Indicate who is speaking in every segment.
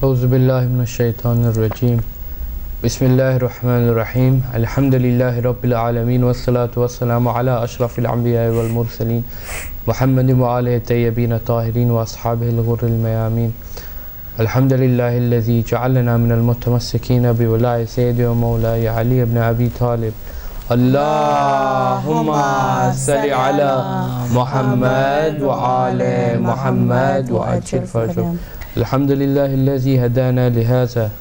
Speaker 1: أعوذ بالله من الشيطان الرجيم بسم الله الرحمن الرحيم الحمد لله رب العالمين والصلاة والسلام على أشرف الأنبياء والمرسلين محمد وآله الطيبين الطاهرين وأصحابه الغر الميامين الحمد لله الذي جعلنا من المتمسكين بولاية سيدي ومولاي علي بن أبي طالب اللهم صل على محمد وآل محمد وعجل فرجهم الحمد لله الذي هدانا لهذا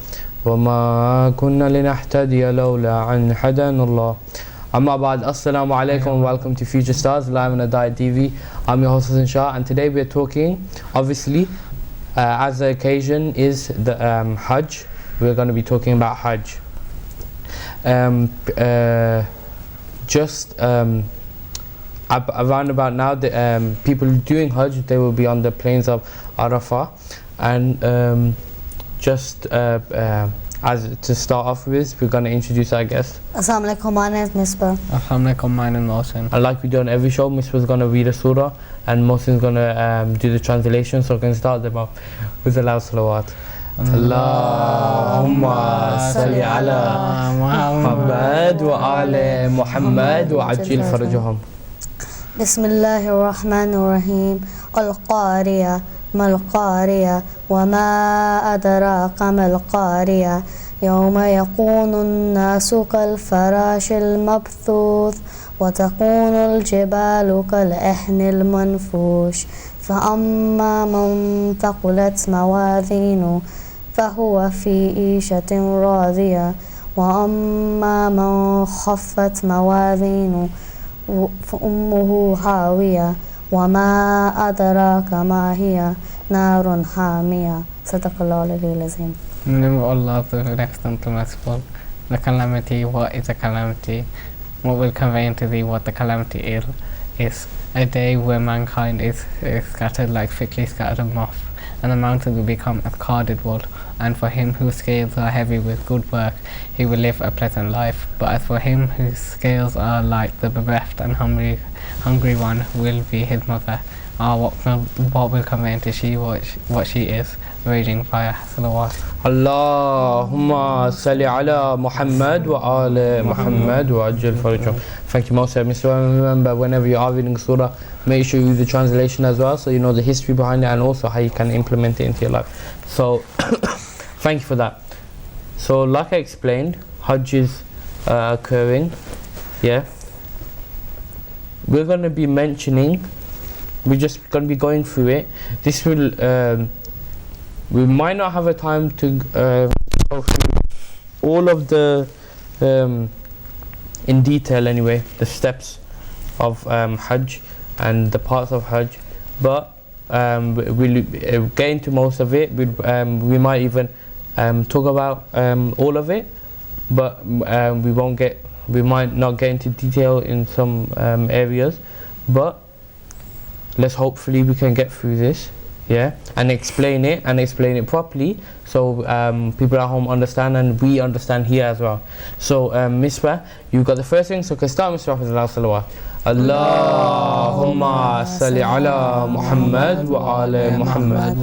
Speaker 1: وما كنا لنهتدي لولا أن هدانا الله. Amma ba'd, assalamu alaikum and welcome to Future Stars live on Hidayat TV. I'm your host Hassan Shah, and today we're talking, obviously, as the occasion is the Hajj. We're going to be talking about Hajj. Around about now, the people doing Hajj, they will be on the plains of Arafah, and as to start off with, we're going to introduce our guest.
Speaker 2: Assalamu alaikum, my name is Misbah.
Speaker 3: Assalamu alaikum, my name is Mohsin.
Speaker 1: And like we do on every show, Misbah is going to read a surah and Mohsin is going to do the translation, so we can start them off with a loud salawat. Allahumma salli ala Muhammad wa ala Muhammad wa ajil farajahum.
Speaker 2: Bismillahir Rahmanir Rahim. Al-Qariya mal-Qariya wa ma adraka mal-Qariya yawma yakunu an-nasu kal-farashi al-mabthuth wa takunu al-jibalu kal-ihni al-manfush فأما من ثقلت موازينه فهو في عيشة راضية وأما من خفت موازينه فأمه هاوية وما أدراك ما هي نار حامية. صدق الله العلي العظيم.
Speaker 3: In the name of Allah, the Extant and Merciful. The calamity, what is a calamity? What will convey into thee what the calamity is a day where mankind is scattered like thickly scattered moth, and the mountains will become a carded wall. And for him whose scales are heavy with good work, he will live a pleasant life. But as for him whose scales are like the bereft and hungry one, will be his mother. What will convey into she what she is, raging fire. Salawat.
Speaker 1: Allahumma salli ala Muhammad wa ala Muhammad wa ajil farajahum. Thank you, Moshe. Remember, whenever you are reading surah, make sure you do the translation as well, so you know the history behind it and also how you can implement it into your life. So, thank you for that. So, like I explained, Hajj is occurring. Yeah. We're going to be mentioning. We're just going to be going through it. This will. We might not have a time to go through all of the, in detail anyway, the steps of Hajj and the parts of Hajj, but we'll get into most of it. We might even talk about all of it, but we might not get into detail in some areas, but hopefully we can get through this. Yeah, and explain it properly, so people at home understand and we understand here as well. So Misbah, you've got the first thing, so can start Misbah with Allah salawat. Allahumma salli ala Muhammad wa ala Muhammad.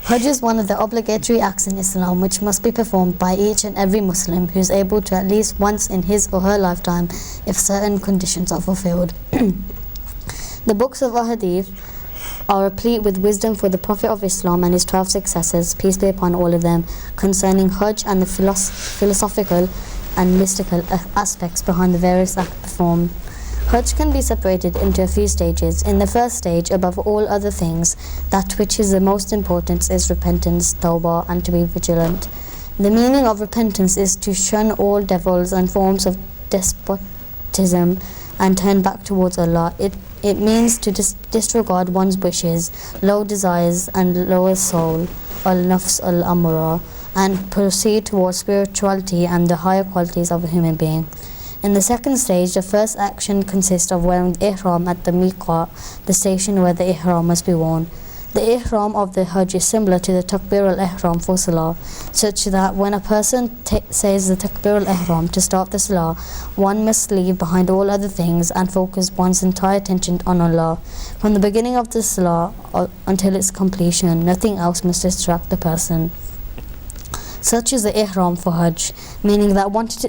Speaker 2: Hajj is one of the obligatory acts in Islam which must be performed by each and every Muslim who is able to at least once in his or her lifetime if certain conditions are fulfilled. The books of Ahadith are replete with wisdom for the Prophet of Islam and his 12 successors, peace be upon all of them, concerning Hajj and the philosophical and mystical aspects behind the various acts performed. Hajj can be separated into a few stages. In the first stage, above all other things, that which is the most important is repentance, tawbah, and to be vigilant. The meaning of repentance is to shun all devils and forms of despotism and turn back towards Allah. It means to disregard one's wishes, low desires and lower soul, al-nafs al-amra, and proceed towards spirituality and the higher qualities of a human being. In the second stage, the first action consists of wearing the ihram at the miqat, the station where the ihram must be worn. The ihram of the Hajj is similar to the takbir al-ihram for salah, such that when a person says the takbir al-ihram to start the salah, one must leave behind all other things and focus one's entire attention on Allah. From the beginning of the salah until its completion, nothing else must distract the person. Such is the ihram for Hajj, meaning that once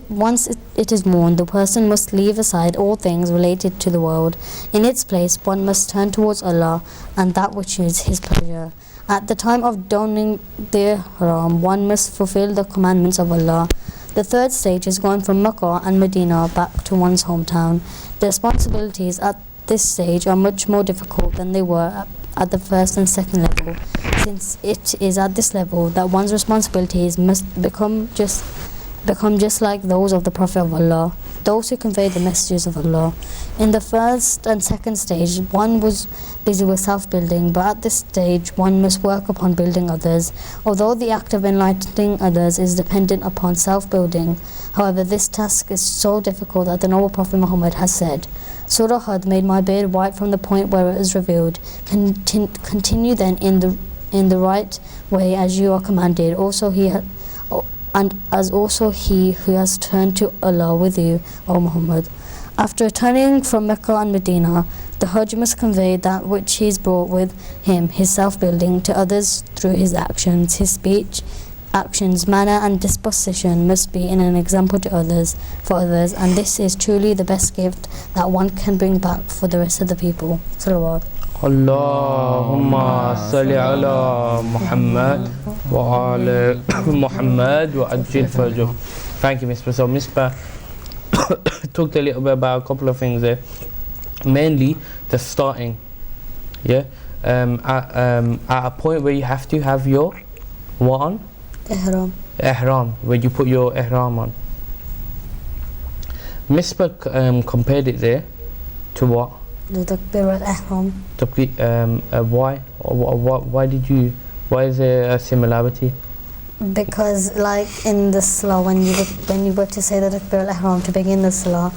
Speaker 2: it is worn, the person must leave aside all things related to the world. In its place, one must turn towards Allah and that which is His pleasure. At the time of donning the ihram, one must fulfill the commandments of Allah. The third stage is going from Makkah and Medina back to one's hometown. The responsibilities at this stage are much more difficult than they were at the first and second level, since it is at this level that one's responsibilities must become just like those of the Prophet of Allah, those who convey the messages of Allah. In the first and second stage, one was busy with self-building, but at this stage one must work upon building others. Although the act of enlightening others is dependent upon self-building, however, this task is so difficult that the noble Prophet Muhammad has said, Surah Hud made my beard white from the point where it is revealed. Continue then in the right way as you are commanded. And as also he who has turned to Allah with you, O Muhammad. After returning from Mecca and Medina, the Hajj must convey that which he has brought with him, his self-building, to others through his actions. His speech, actions, manner and disposition must be in an example to others, and this is truly the best gift that one can bring back for the rest of the people. Salawat.
Speaker 1: Allahumma salli ala Muhammad wa ala Muhammad wa ajil fajr. Thank you, Misbah. So Misbah talked a little bit about a couple of things there. Mainly the starting. Yeah. At a point where you have to have your what on? Ihram, where you put your ihram on. Misbah compared it there to what?
Speaker 2: The takbir al-ihram.
Speaker 1: Why is there a similarity?
Speaker 2: Because like in the salah, when you were to say the takbir al-ihram to begin the salah,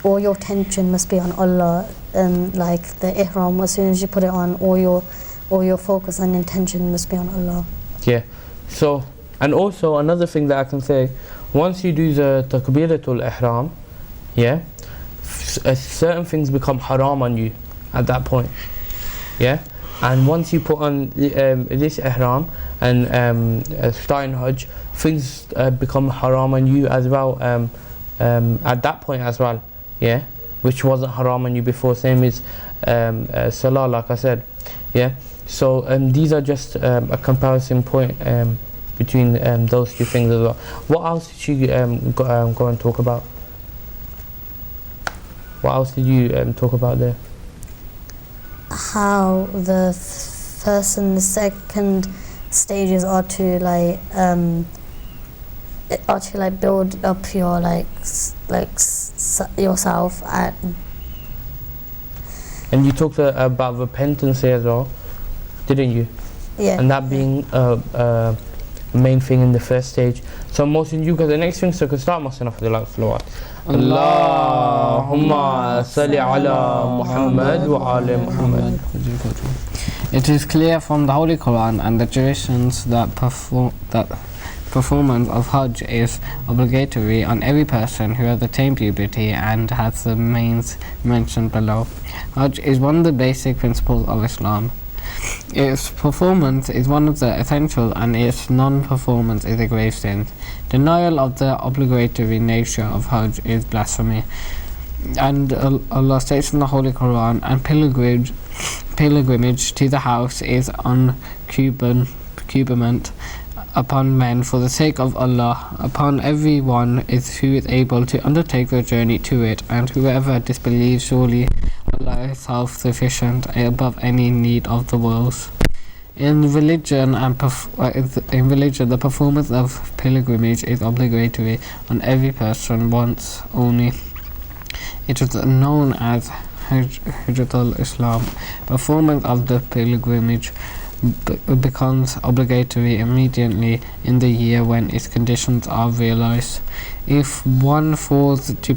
Speaker 2: all your attention must be on Allah. Like the ihram, as soon as you put it on, all your focus and intention must be on Allah.
Speaker 1: Yeah. So, and also another thing that I can say, once you do the takbiratul ihram, yeah, certain things become haram on you at that point. Yeah. And once you put on this ihram and starting Hajj, things become haram on you as well at that point as well, yeah, which wasn't haram on you before, same as salah, like I said, yeah. So these are just a comparison point between those two things as well. What else did you go and talk about? What else did you talk about there?
Speaker 2: How the first and the second stages are to build up your yourself
Speaker 1: and you talked about repentance here as well, didn't you?
Speaker 2: Yeah.
Speaker 1: And that being main thing in the first stage. So Mohsin, you got the next thing, so you can start Mohsin off with the last salawat. Allahumma salli ala Muhammad wa ala Muhammad.
Speaker 3: It is clear from the Holy Quran and the traditions that performance of Hajj is obligatory on every person who has attained puberty and has the means mentioned below. Hajj is one of the basic principles of Islam. Its performance is one of the essential, and its non-performance is a grave sin. Denial of the obligatory nature of Hajj is blasphemy. And Allah states in the Holy Quran, and pilgrimage to the house is incumbent upon men for the sake of Allah, upon everyone who is able to undertake the journey to it, and whoever disbelieves, surely Allah is self-sufficient above any need of the worlds. In religion, the performance of pilgrimage is obligatory on every person once only. It is known as Hijratul Islam. Performance of the pilgrimage becomes obligatory immediately in the year when its conditions are realized. If one fails to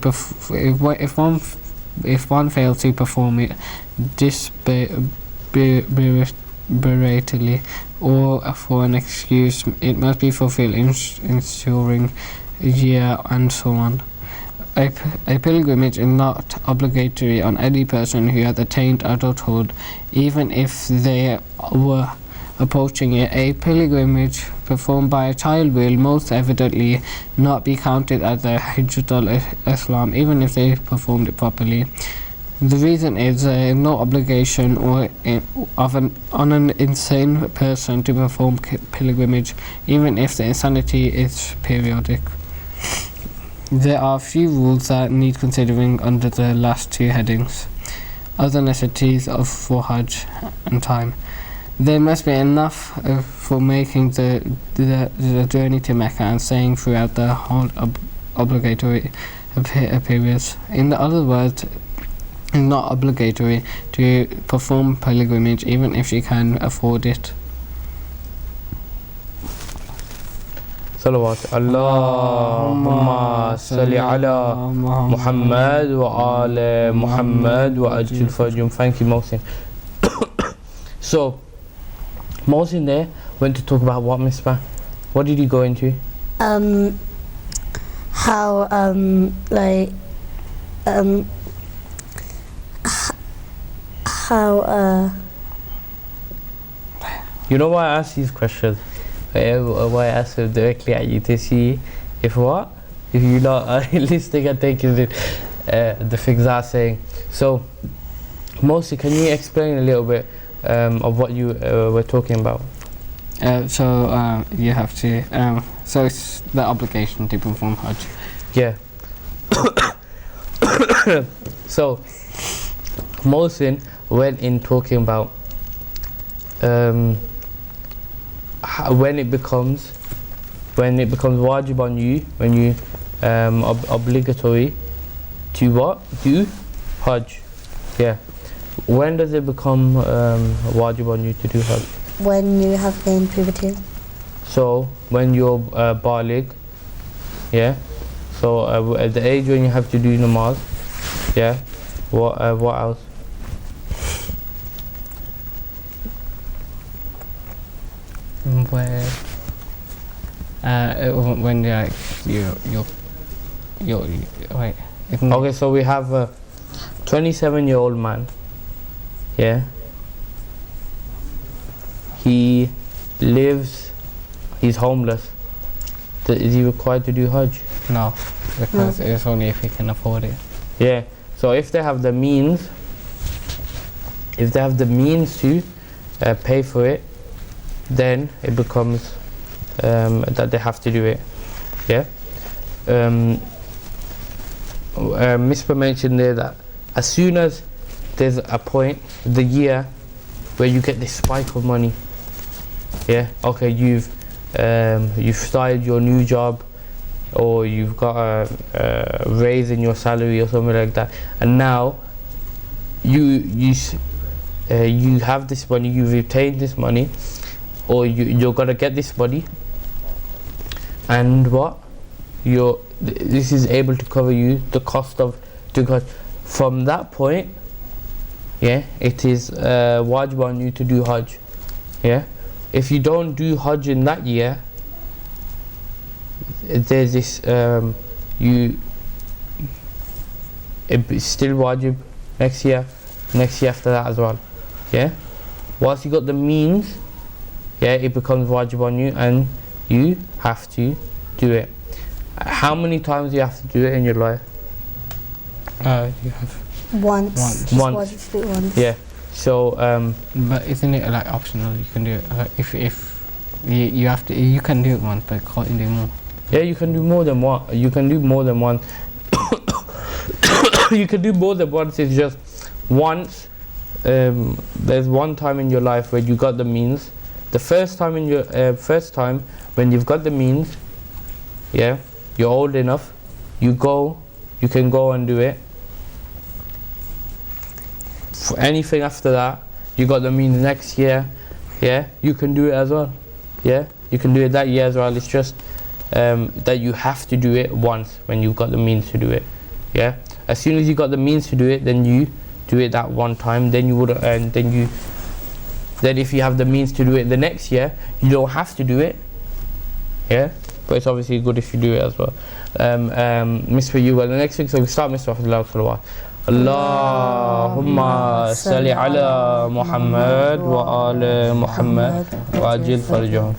Speaker 3: belatedly or for an excuse. It must be fulfilled in ensuing year and so on. A pilgrimage is not obligatory on any person who has attained adulthood, even if they were approaching it. A pilgrimage performed by a child will most evidently not be counted as a Hijjatul Islam, even if they performed it properly. The reason is no obligation on an insane person to perform pilgrimage, even if the insanity is periodic. There are a few rules that need considering under the last two headings. Other necessities for Hajj and time. There must be enough for making the journey to Mecca and staying throughout the whole obligatory periods. In other words, it's not obligatory to perform pilgrimage even if you can afford it.
Speaker 1: Salawat. Allahumma salli ala Muhammad wa ala Muhammad wa ajil farjum. Thank you, Mohsin. So, Mohsin there went to talk about what, Misbah? What did he go into?
Speaker 2: How
Speaker 1: You know why I asked these questions? Why I asked them directly at you to see if what? If you're not listening and taking the things I'm saying. So, Mohsin, can you explain a little bit of what you were talking about?
Speaker 3: You have to. So it's the obligation to perform Hajj.
Speaker 1: Yeah. So, Mohsin went in talking about when it becomes wajib on you, when you obligatory to what? Do Hajj. Yeah. When does it become wajib on you to do Hajj?
Speaker 2: when you have gained puberty.
Speaker 1: So when you're baligh, yeah. So at the age when you have to do namaz, yeah. What else?
Speaker 3: Where when you're wait.
Speaker 1: Okay, so we have a 27-year-old man. Yeah. He lives. He's homeless. Is he required to do Hajj?
Speaker 3: No, because it's only if he can afford it.
Speaker 1: Yeah. So if they have the means, to pay for it, then it becomes that they have to do it. Yeah. Misbah mentioned there that as soon as there's a point, the year, where you get this spike of money. Yeah. Okay. You've started your new job, or you've got a raise in your salary or something like that, and now you have this money, you've obtained this money, or you're gonna get this money, and what? This is able to cover you the cost of doing Hajj. From that point, yeah, it is wajib on you to do Hajj. Yeah. If you don't do Hajj in that year, there's this it's still wajib next year after that as well. Yeah. Once you got the means, yeah, it becomes wajib on you and you have to do it. How many times do you have to do it in your life?
Speaker 3: You have
Speaker 2: Once. Just
Speaker 1: Once.
Speaker 2: wajib to do it once.
Speaker 1: Yeah. So
Speaker 3: but isn't it like optional? You can do it if you have to. You can do it once, but can't do more.
Speaker 1: yeah, you can do more than one. You can do more than one. You can do more than once. It's just once. There's one time in your life where you got the means. The first time when you've got the means, yeah, you're old enough. You can go and do it. For anything after that, you got the means next year, yeah, you can do it as well. Yeah, you can do it that year as well. It's just that you have to do it once when you've got the means to do it. Yeah, as soon as you got the means to do it, then you do it that one time. Then you would, and then you then if you have the means to do it the next year, you don't have to do it. Yeah, but it's obviously good if you do it as well. Miss, for you, well, the next thing, so we start Miss Allahumma salli ala Muhammad wa ala Muhammad wa ajil farjahum.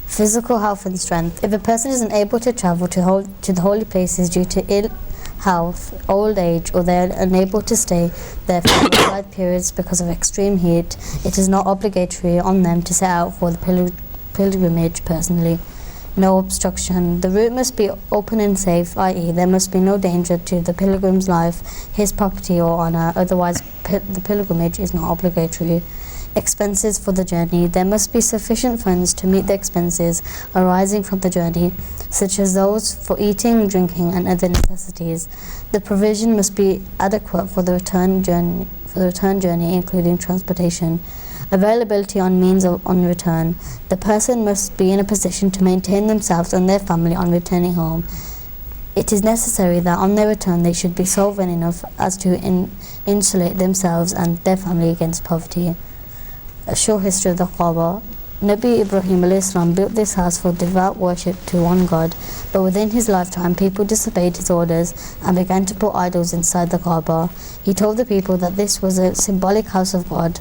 Speaker 2: Physical health and strength. If a person is unable to travel to the holy places due to ill health, old age, or they are unable to stay there for prolonged periods because of extreme heat, it is not obligatory on them to set out for the pilgrimage personally. No obstruction. The route must be open and safe, i.e. there must be no danger to the pilgrim's life, his property or honour, otherwise the pilgrimage is not obligatory. Expenses for the journey. There must be sufficient funds to meet the expenses arising from the journey, such as those for eating, drinking and other necessities. The provision must be adequate for the return journey, including transportation. Availability on means on return. The person must be in a position to maintain themselves and their family on returning home. It is necessary that on their return they should be sovereign enough as to insulate themselves and their family against poverty. A short history of the Kaaba. Nabi Ibrahim a.s. built this house for devout worship to one God, but within his lifetime people disobeyed his orders and began to put idols inside the Kaaba. He told the people that this was a symbolic house of God.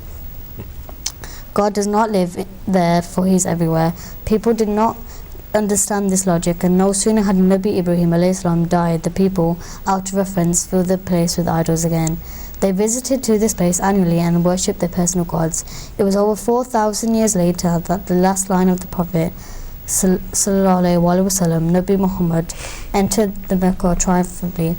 Speaker 2: God does not live there, for he is everywhere. People did not understand this logic, and no sooner had Nabi Ibrahim a.s. died, the people, out of offence, filled the place with idols again. They visited to this place annually and worshipped their personal gods. It was over 4,000 years later that the last line of the Prophet sallallahu alaihi wasallam, Nabi Muhammad, entered the Mecca triumphantly,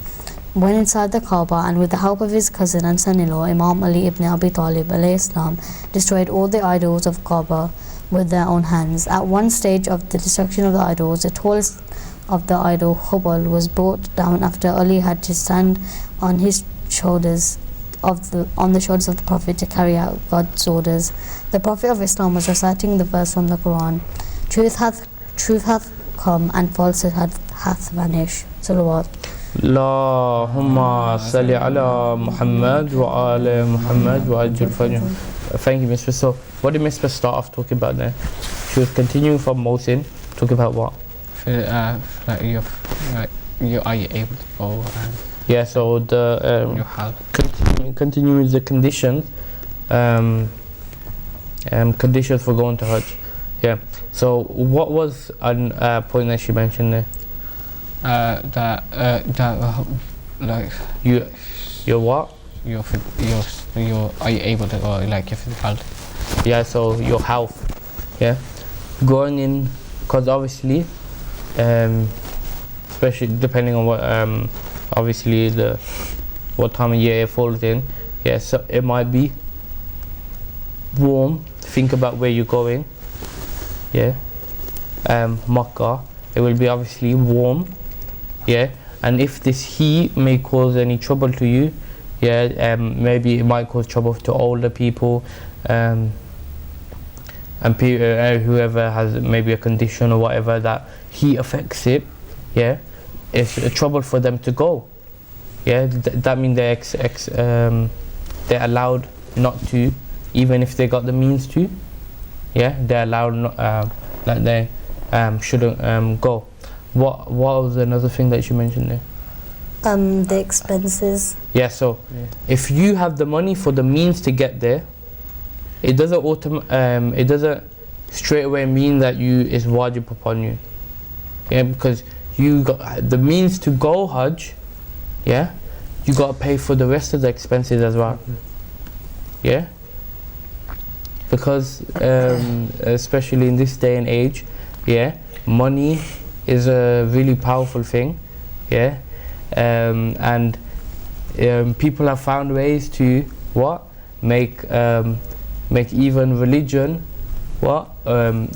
Speaker 2: went inside the Kaaba, and with the help of his cousin and son-in-law, Imam Ali ibn Abi Talib alayhi destroyed all the idols of Kaaba with their own hands. At one stage of the destruction of the idols, the tallest of the idol, Hubal, was brought down after Ali had to stand on his shoulders on the shoulders of the Prophet to carry out God's orders. The Prophet of Islam was reciting the verse from the Quran, truth hath come and falsehood hath vanished. Salawat.
Speaker 1: Allahumma salli ala Muhammad wa ala Muhammad wa ajil farjahum. Thank you, Miss. So, what did Miss start off talking about there? She was continuing from Mohsin, talking about what?
Speaker 3: Are you able to go?
Speaker 1: Yeah, so the
Speaker 3: Your health.
Speaker 1: continue with the conditions, conditions for going to Hajj. Yeah. So, what was a point that she mentioned there?
Speaker 3: Like
Speaker 1: Your what?
Speaker 3: your are you able to go, like your physicality?
Speaker 1: Yeah, so your health. Yeah, going in, because obviously, especially depending on what obviously what time of year it falls in. Yeah, so it might be warm. Think about where you're going. Yeah, Makkah. It will be obviously warm. Yeah, and if this heat may cause any trouble to you, yeah, maybe it might cause trouble to older people, and whoever has maybe a condition or whatever that heat affects it. Yeah, it's a trouble for them to go. Yeah, that means they're allowed not to, even if they got the means to. Yeah, they're allowed not, that they shouldn't go. What was another thing that you mentioned there?
Speaker 2: The expenses.
Speaker 1: Yeah, so if you have the money for the means to get there, it doesn't straight away mean that it's wajib upon you. Yeah, because you got the means to go Hajj. Yeah, you got to pay for the rest of the expenses as well. Yeah, because especially in this day and age, yeah, money is a really powerful thing. Yeah, and people have found ways to make even religion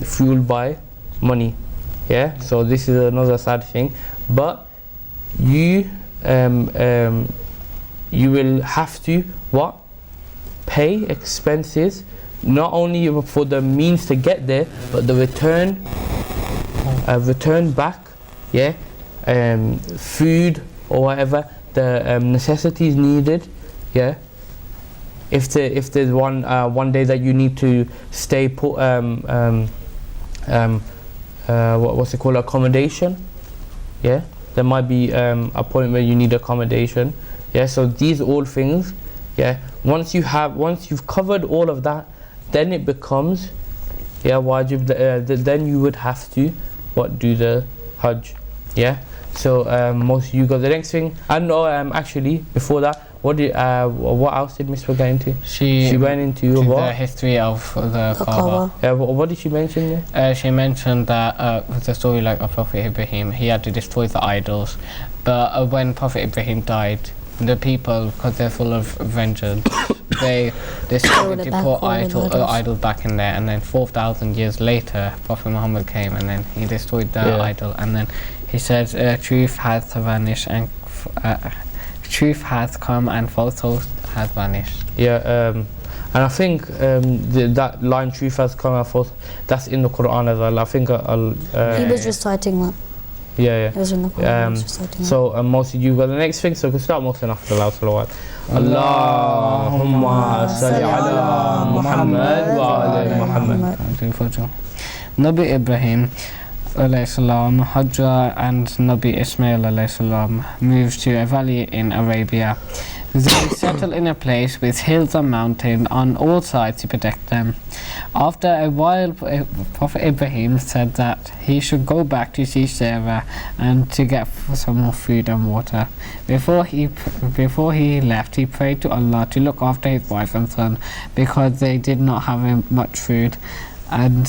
Speaker 1: fueled by money. Yeah, so this is another sad thing, but you will have to pay expenses, not only for the means to get there, but the return back. Yeah, food or whatever the necessities needed. Yeah, if there's one day that you need to stay put, what's it called, accommodation, yeah, there might be a point where you need accommodation, yeah. So these all things, yeah, once you've covered all of that, then it becomes, yeah, wajib. Then you would have to do the Hajj, yeah. So most you got the next thing. And actually before that, what else did Miss get into? She went into
Speaker 3: the history of the Kaaba.
Speaker 1: Yeah, what did she mention there?
Speaker 3: She mentioned that with the story like of Prophet Ibrahim, he had to destroy the idols, but when Prophet Ibrahim died, the people, because they're full of vengeance, they decided to put idol back in there, and then 4,000 years later Prophet Muhammad came and then he destroyed the idol, and then he said truth has vanished and truth has come and falsehood has vanished.
Speaker 1: Yeah, and I think that line, truth has come and false, that's in the Quran as well. I think
Speaker 2: he was reciting that.
Speaker 1: Yeah.
Speaker 2: It was in the Quran, he was reciting
Speaker 1: so Mohsin, you got the next thing, so we can start Mohsin after the last salawat. Allahumma salli ala Muhammad wa ala Muhammad.
Speaker 3: Nabi Ibrahim alayhi salam, Hajra and Nabi Ismail alayhi salam moved to a valley in Arabia. They settled in a place with hills and mountains on all sides to protect them. After a while, Prophet Ibrahim said that he should go back to see Sarah and to get some more food and water. Before he left, he prayed to Allah to look after his wife and son because they did not have much food and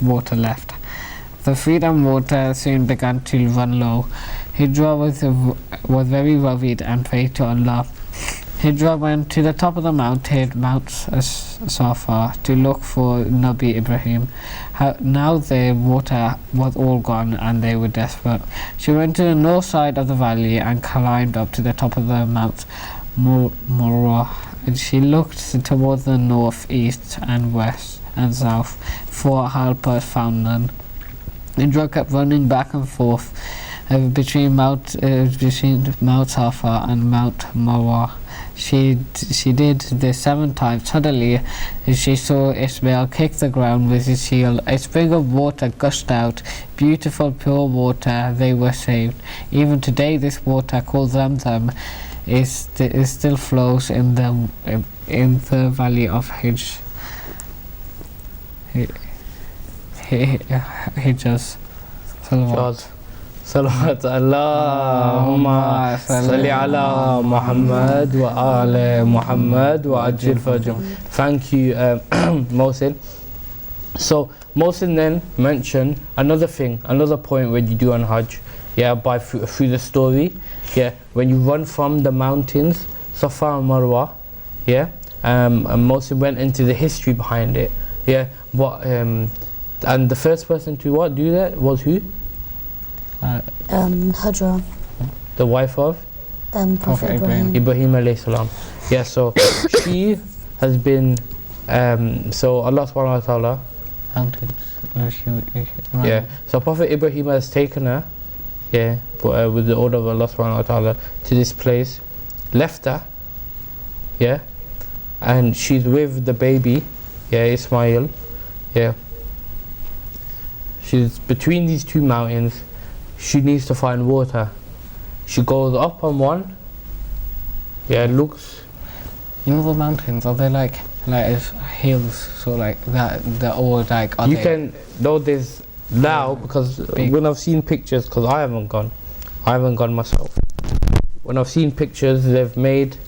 Speaker 3: water left. The food and water soon began to run low. Hijra was very worried and prayed to Allah. Hijra went to the top of the mountain, Mount Safa, to look for Nabi Ibrahim. Now the water was all gone and they were desperate. She went to the north side of the valley and climbed up to the top of the Mount Morah. She looked towards the north, east and west and south for help, but found none. Hijra kept running back and forth between Mount Safa and Mount Marwa. She did this 7 times. Suddenly, she saw Ismail kick the ground with his heel. A spring of water gushed out, beautiful pure water. They were saved. Even today, this water, called Zamzam, still flows in the valley of Hijaz.
Speaker 1: Salawat Allahumma salli ala Muhammad wa ala Muhammad wa ajil fajr. Thank you, Mohsin. So Mohsin then mentioned another point when you do on Hajj, yeah, through the story, yeah, when you run from the mountains, Safa and Marwa, yeah, and Mohsin went into the history behind it, yeah, and the first person to do that was who?
Speaker 2: Hajra,
Speaker 1: the wife of
Speaker 2: Prophet
Speaker 1: Ibrahim alayhi salam. Yeah, so she has been so Allah subhanahu wa ta'ala, yeah, so Prophet Ibrahim has taken her, yeah, with the order of Allah subhanahu wa ta'ala, to this place, left her, yeah, and she's with the baby, yeah, Ismail, yeah. She's between these two mountains. She needs to find water. She goes up on one. Yeah, it looks.
Speaker 3: You know the mountains, are they like hills? So like that, they're all like.
Speaker 1: You can know this now because when I've seen pictures, because I haven't gone myself. When I've seen pictures, they've made.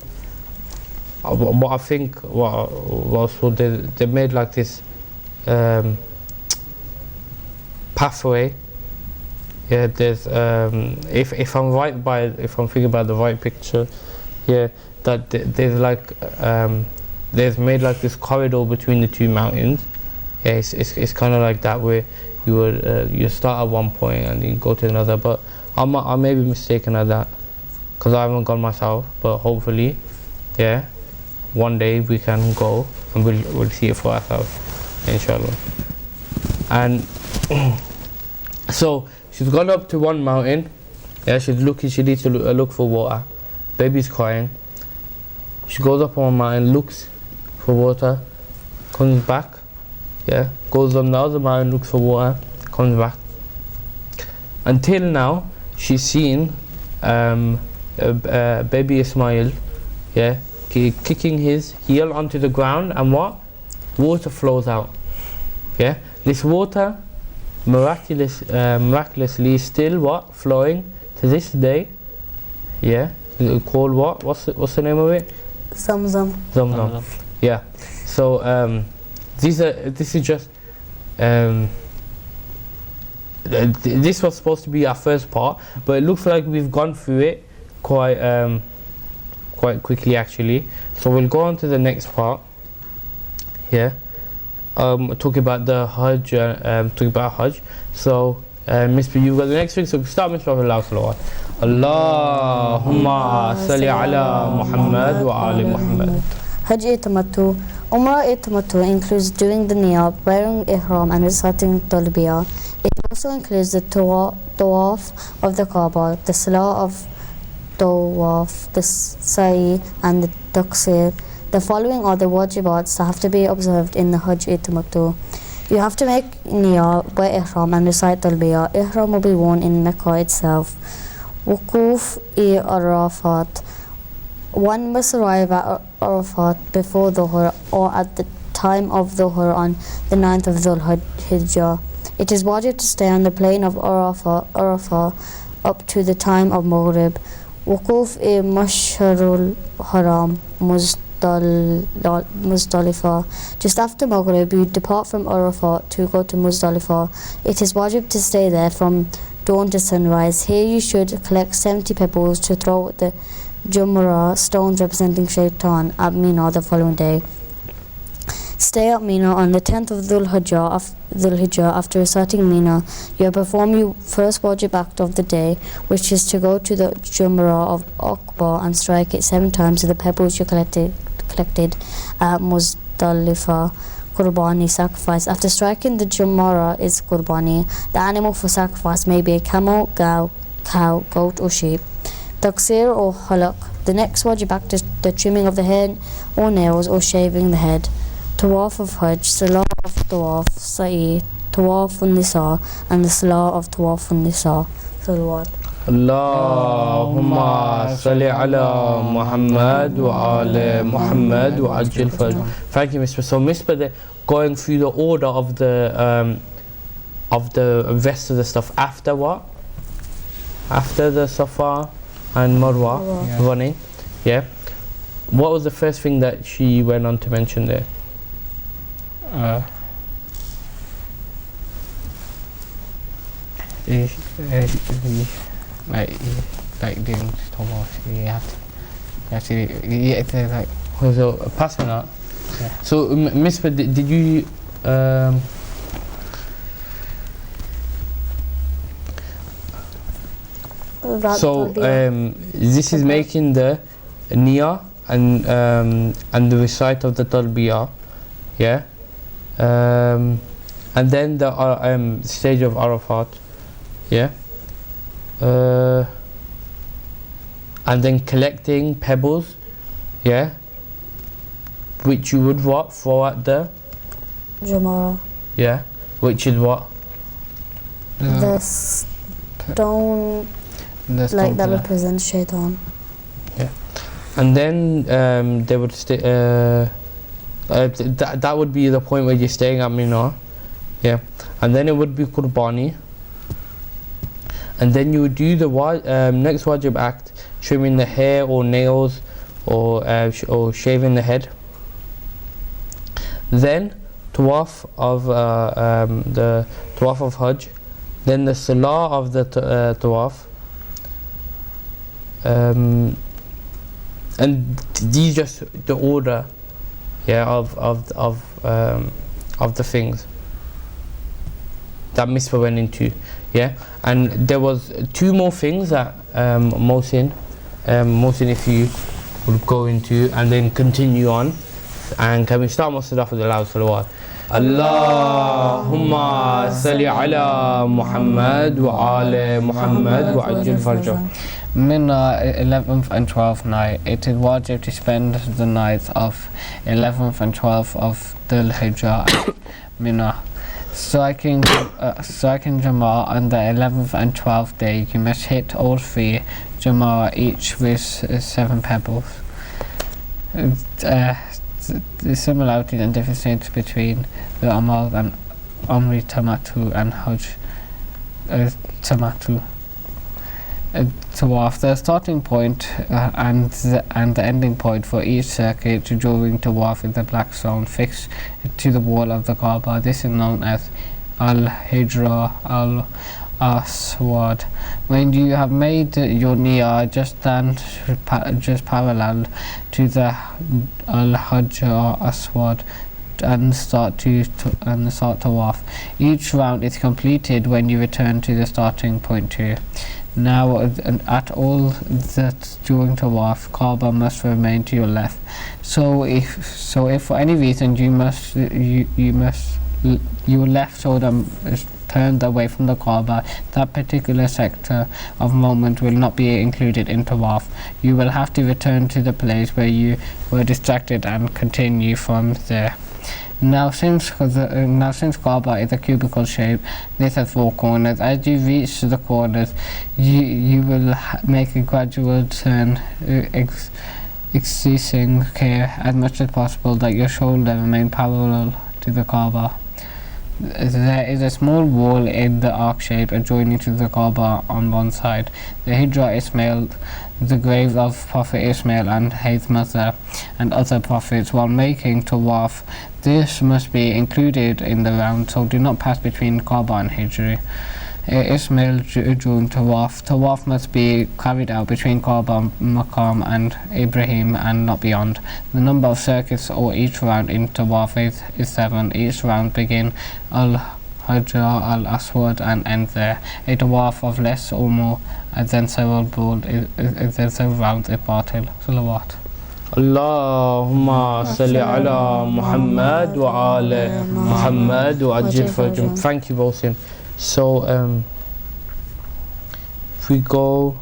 Speaker 1: What I think, they've made like this pathway. Yeah, there's if I'm thinking about the right picture, yeah, that there's like there's made like this corridor between the two mountains. Yeah, it's kind of like that where you would you start at one point and you go to another. But I may be mistaken at that because I haven't gone myself. But hopefully, yeah, one day we can go and we'll see it for ourselves, inshallah. And so. She's gone up to one mountain. Yeah, she needs to look for water. Baby's crying. She goes up on a mountain, looks for water, comes back, yeah, goes on the other mountain, looks for water, comes back. Until now, she's seen baby Ismail, yeah, kicking his heel onto the ground, and what? Water flows out. Yeah, this water miraculously is still what? Flowing to this day. Yeah, called what? What's the name of it?
Speaker 2: Zamzam.
Speaker 1: Zamzam. Yeah. So this is just this was supposed to be our first part, but it looks like we've gone through it quite quickly actually. So we'll go on to the next part. Yeah. Talking about the Hajj, talking about Hajj. So, Miss B, you've got the next thing. So start, Miss B, Allah salawat. Allahumma salli ala Muhammad wa ali Muhammad.
Speaker 2: Hajj Tamattu. Umrah Tamattu includes doing the niyah, wearing ihram and reciting talbiyah. It also includes the tawaf of the Kaaba, the salah of tawaf, the sa'i and the taqsir. The following are the wajibats that have to be observed in the Hajj Tamattu. You have to make niyah, wear ihram and recite talbiyah. Ihram will be worn in Mecca itself. Wukuf Arafat. One must arrive at Arafat before Dhuhr or at the time of Dhuhr on the 9th of Dhul Hijjah. It is wajib to stay on the plain of Arafah up to the time of Maghrib. Wukuf Mashharul Haram Muzdalifah. Just after Maghrib, you depart from Arafat to go to Muzdalifah. It is wajib to stay there from dawn to sunrise. Here you should collect 70 pebbles to throw at the Jumrah, stones representing Shaitan, at Mina the following day. Stay at Mina on the 10th of Dhul Hijjah. After reciting Mina, you perform your first wajib act of the day, which is to go to the Jumrah of Aqba and strike it 7 times with the pebbles you collected at Muzdalifah. Qurbani, sacrifice. After striking the Jumrah is Qurbani. The animal for sacrifice may be a camel, cow, goat or sheep. Taqsir or halaq. The next wajib act is the trimming of the hair or nails or shaving the head. Tawaf of Hajj, Salah of Tawaf, Sa'i, Tawaf al-Nisa, and the Salah of Tawaf al-Nisa. Salawat.
Speaker 1: Allahumma salli ala Muhammad wa ali Muhammad wa ajil fajr. Thank you, Mr. So, Mr. Going through the order of the rest of the stuff after what? After the Safa and Marwa running. Yeah. What was the first thing that she went on to mention there?
Speaker 3: Like doing tawaf, you have to like.
Speaker 1: So passing out.
Speaker 3: Yeah.
Speaker 1: So Miss, did you this is making the niyah and the recite of the talbiyah, yeah, and then the stage of Arafat, yeah, and then collecting pebbles, yeah, which you would what? Throw at the
Speaker 2: Jumrah.
Speaker 1: Yeah, which is what?
Speaker 2: The stone, like that represents Shaitan.
Speaker 1: Yeah, and then they would stay. That would be the point where you're staying at Mina. Yeah, and then it would be Qurbani. And then you would do the next wajib act, trimming the hair or nails, or shaving the head. Then tawaf of the tawaf of Hajj. Then the salah of the tawaf. And these just the order, yeah, of the things that Misbah went into, yeah. And there was 2 more things that Mohsin, if you would go into and then continue on. And can we start Mohsin off with the loud salawat? Allahumma salli ala Muhammad wa ala Muhammad wa ajil farjahum.
Speaker 3: Mina 11th and 12th night. It is wajib to spend the nights of 11th and 12th of Dhul Hijjah at Mina. Striking Jama'ah on the 11th and 12th day, you must hit all three Jama'ah each with 7 pebbles. The similarities and differences between the Amal and Umri Tamatu and Hajj Tamatu. Tawaf, the starting point and the ending point for each circuit during Tawaf is the black stone fixed to the wall of the Kaaba. This is known as Al-Hijra Al-Aswad. When you have made your niyyah, just stand just parallel to the Al-Hijra Aswad and start Tawaf. Each round is completed when you return to the starting point too. Now, at all that during Tawaf, Kaaba must remain to your left. So if for any reason your left shoulder is turned away from the Kaaba, that particular sector of movement will not be included in Tawaf. You will have to return to the place where you were distracted and continue from there. Now since Kaaba is a cubical shape, this has 4 corners. As you reach the corners, you will make a gradual turn, exercising care as much as possible that your shoulder remain parallel to the Kaaba. There is a small wall in the arc shape adjoining to the Kaaba on one side. The Hijra Ismail, the grave of Prophet Ismail and his mother and other prophets, while making Tawaf. This must be included in the round, so do not pass between Kaaba and Hijri. Ismail during Tawaf. Tawaf must be carried out between Kaaba, Maqam and Ibrahim and not beyond. The number of circuits or each round in Tawaf is 7. Each round begin Al-Hijra Al-Aswad and end there. A Tawaf of less or more than several rounds is batil. Salawat.
Speaker 1: Allahumma salli ala Muhammad wa ala Muhammad wa ajil farjahum. Thank you, Bosin. So if we go,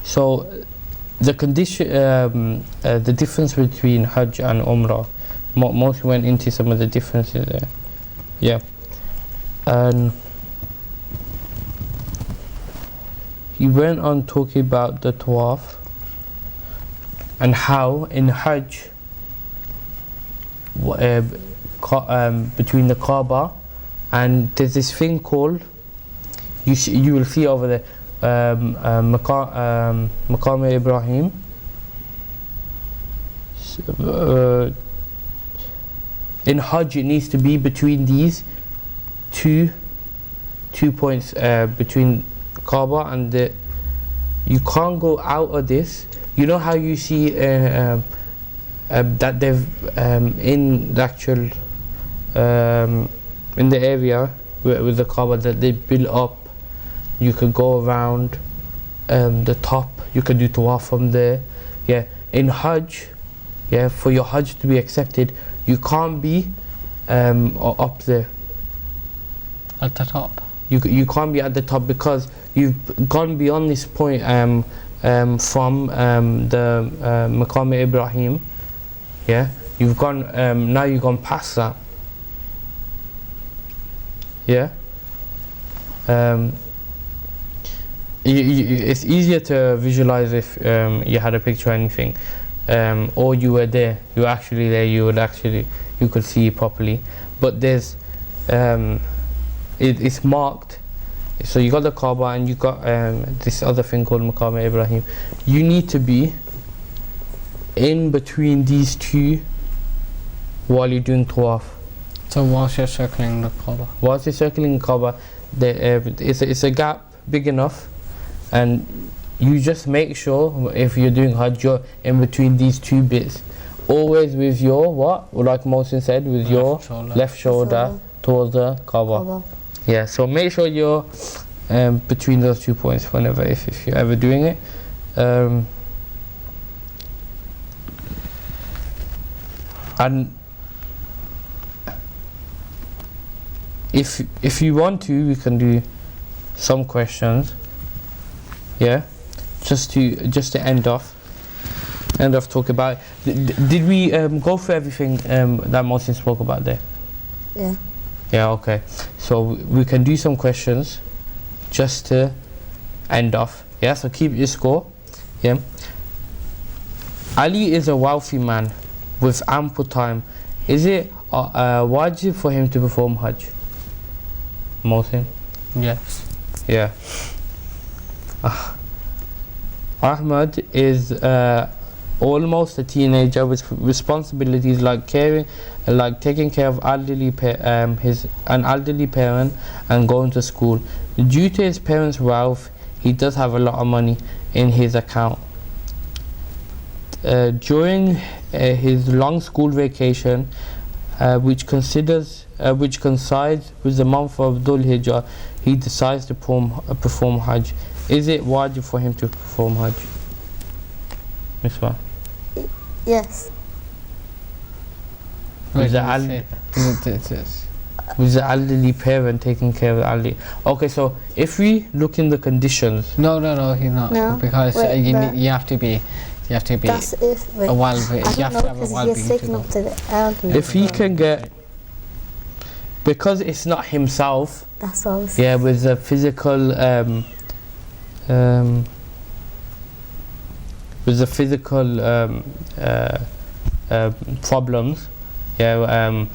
Speaker 1: so the condition, the difference between Hajj and Umrah, most went into some of the differences there. Yeah, and he went on talking about the Tawaf and how in Hajj between the Kaaba and there's this thing called, you will see over there, Maqam Ibrahim. In Hajj it needs to be between these two points, between Kaaba and you can't go out of this. You know how you see that they've in the actual in the area with the Kaaba that they built up, you could go around the top, you could do Tawaf from there. Yeah, in Hajj, yeah, for your Hajj to be accepted, you can't be up there
Speaker 3: At the top.
Speaker 1: You can't be at the top because you've gone beyond this point from the Maqam Ibrahim. Yeah, you've gone now you've gone past that. Yeah, it's easier to visualize if you had a picture or anything, or you were there, you were actually there, you could see it properly. But there's it's marked. So you got the Kaaba and you got this other thing called Maqam Ibrahim. You need to be in between these two while you're doing Tawaf.
Speaker 3: So whilst you're circling the Kaaba?
Speaker 1: Whilst you're circling the Kaaba, it's a gap big enough, and you just make sure if you're doing Hajj, you're in between these two bits. Always with your, like Mohsin said, with your left shoulder towards the Kaaba. Yeah, so make sure you're between those 2 points whenever, if you're ever doing it. And if you want to, we can do some questions. Yeah, just to end off talk about. Did we go through everything that Mohsin spoke about there?
Speaker 2: Yeah.
Speaker 1: Yeah. Okay. So we can do some questions just to end off. Yeah. So keep your score. Yeah. Ali is a wealthy man with ample time. Is it wajib for him to perform Hajj? Mohsin?
Speaker 3: Yes.
Speaker 1: Yeah. Ahmad is almost a teenager with responsibilities like taking care of an elderly parent and going to school. Due to his parents' wealth, he does have a lot of money in his account. During his long school vacation, which coincides with the month of Dhul Hijjah, he decides to perform Hajj. Is it wajib for him to perform Hajj? Misbah?
Speaker 2: Yes.
Speaker 1: With the elderly parent taking care of the elderly. Okay, so if we look in the conditions.
Speaker 3: No, he's not.
Speaker 2: No,
Speaker 3: Because
Speaker 2: wait,
Speaker 3: you have to be.
Speaker 2: That's if. Wait,
Speaker 3: a well.
Speaker 2: I
Speaker 3: You
Speaker 2: don't
Speaker 3: have
Speaker 2: know
Speaker 3: to have a
Speaker 2: because
Speaker 3: well-being
Speaker 2: he's
Speaker 3: to
Speaker 2: taken
Speaker 3: go.
Speaker 2: up to the elderly.
Speaker 1: If he can get, because it's not himself.
Speaker 2: That's what I was.
Speaker 1: Yeah, with the physical problems, yeah,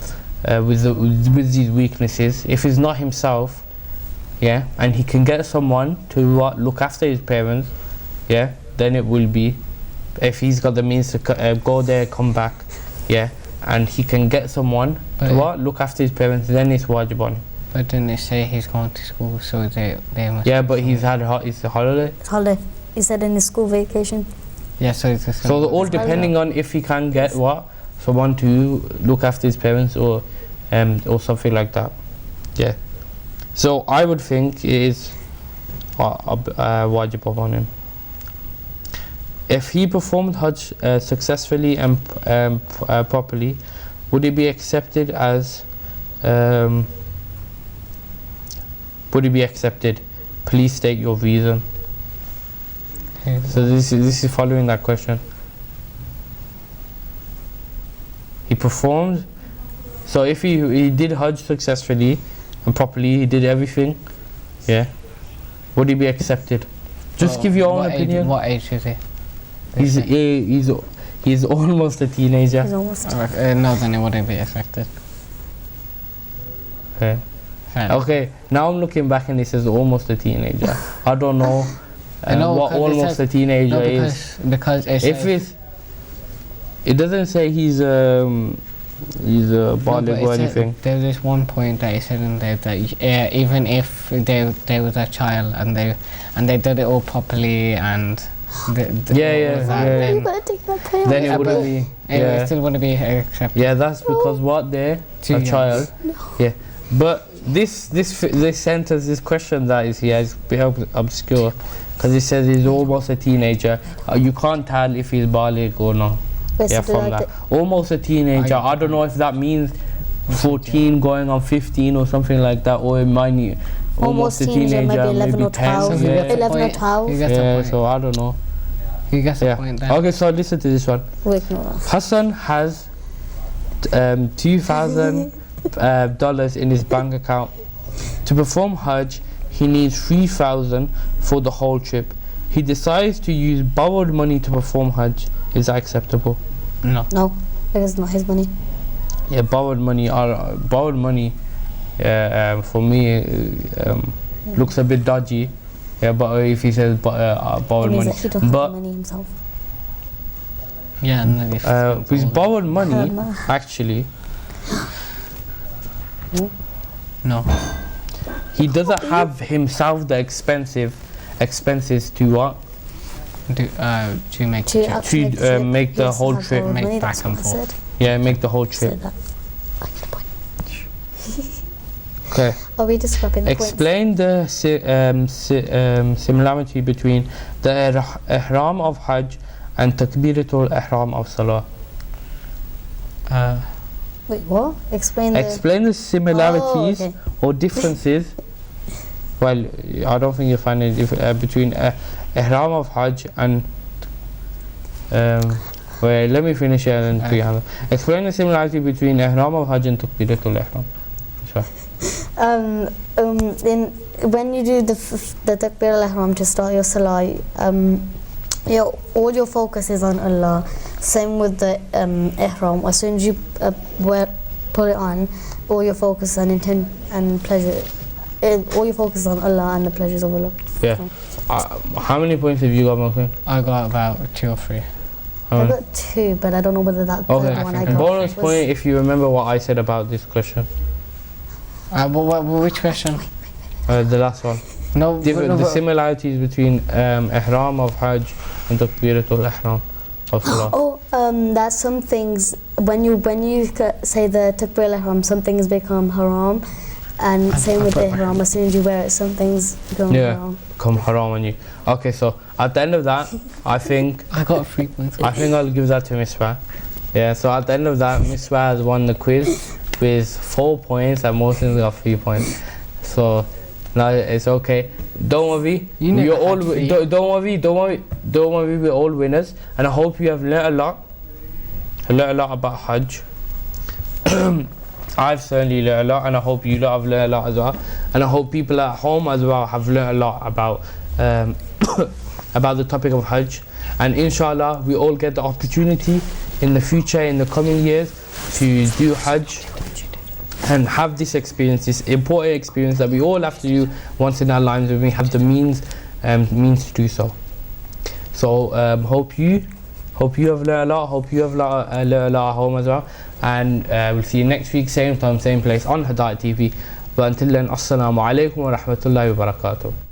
Speaker 1: with these weaknesses. If it's not himself, yeah, and he can get someone to look after his parents, yeah, then it will be. If he's got the means to go there, come back, yeah, and he can get someone to look after his parents, then it's wajib on him.
Speaker 3: But didn't it say he's going to school, so they must.
Speaker 1: Yeah, but it's a holiday.
Speaker 2: Holiday. He said in his school vacation.
Speaker 3: Yeah, so it's just.
Speaker 1: So all depending on if he can get someone to look after his parents or something like that. Yeah. So I would think it is wajib upon him. If he performed Hajj successfully and properly, would it be accepted as? Would it be accepted? Please state your reason. So this is following that question. He performed. So if he did Hajj successfully and properly, he did everything. Yeah. Would he be accepted? Just give your own opinion.
Speaker 3: What age is he?
Speaker 1: He's almost a teenager.
Speaker 2: He's almost.
Speaker 3: No, then it wouldn't be accepted.
Speaker 1: Okay. Okay. Now I'm looking back and it says almost a teenager. I don't know what almost a teenager is.
Speaker 3: Because
Speaker 1: it doesn't say he's a baligh or anything.
Speaker 3: There's this one point that he said in there that even if they was a child and they did it all properly and
Speaker 1: then it wouldn't be.
Speaker 3: It still wouldn't be accepted.
Speaker 1: Yeah, that's because what they're a child. Yeah, but this sentence, this question that is here is a bit obscure because it says he's almost a teenager. You can't tell if he's baligh or not. Yeah, from that. Almost a teenager. I don't know if that means 14 going on 15 or something like that, or it might be almost a teenager,
Speaker 2: maybe 11 or 12.
Speaker 1: Yeah.
Speaker 2: 11 or 12.
Speaker 1: Yeah, so I don't know.
Speaker 3: You get the point then.
Speaker 1: Okay, so listen to this one.
Speaker 2: Wait, no.
Speaker 1: Hassan has $2,000 in his bank account. To perform Hajj, he needs 3,000 for the whole trip. He decides to use borrowed money to perform Hajj. Is that acceptable?
Speaker 2: No, because it's not his money.
Speaker 1: Yeah, borrowed money for me looks a bit dodgy. Yeah, but if he says borrowed money,
Speaker 2: He don't have money himself.
Speaker 3: Yeah, and then
Speaker 1: with borrowed money, actually,
Speaker 3: no,
Speaker 1: he doesn't have himself the expenses to what?
Speaker 3: To make
Speaker 1: make the whole trip,
Speaker 3: make back and forth.
Speaker 1: Yeah, make the whole trip. Okay.
Speaker 2: Are we describing the
Speaker 1: Explain the similarity between the ihram of Hajj and takbiratul ihram of Salah.
Speaker 2: Wait, what? Explain
Speaker 1: the similarities or differences. Well, I don't think you'll find any between ihram of Hajj and wait, let me finish it and then explain the similarity between ihram of Hajj and takbiratul ihram.
Speaker 2: When you do the takbir al-ihram to start your salah, all your focus is on Allah. Same with the ihram. As soon as you put it on, all your focus and intent and pleasure, all your focus is on Allah and the pleasures of Allah.
Speaker 1: Yeah. How many points have you got, Mohsin?
Speaker 3: I got about 2 or 3.
Speaker 2: I got 2, but I don't know whether that third one I got.
Speaker 1: Bonus point if you remember what I said about this question.
Speaker 3: Which question?
Speaker 1: The last one.
Speaker 3: No,
Speaker 1: the similarities between ihram of Hajj and takbiratul ihram of Salah.
Speaker 2: That some things when you say the takbir al-ihram, some things become haram, and same with the ihram. As soon as you wear it, some things become haram.
Speaker 1: Become haram on you. Okay, so at the end of that, I think
Speaker 3: I got 3 points.
Speaker 1: I think I'll give that to Misbah. Yeah. So at the end of that, Misbah has won the quiz with 4 points, and Mohsin's got 3 points. So now it's okay. Don't worry. We're all don't worry. We're all winners, and I hope you have learnt a lot. About Hajj. I've certainly learnt a lot, and I hope you lot have learnt a lot as well. And I hope people at home as well have learnt a lot about about the topic of Hajj. And inshallah, we all get the opportunity in the future, in the coming years, to do Hajj and have this experience, this important experience that we all have to do once in our lives when we have the means to do so. So hope you have learned a lot. Hope you have learned a lot at home as well. And we'll see you next week, same time, same place on Hidayat TV. But until then, assalamu alaikum wa rahmatullahi wa barakatuh.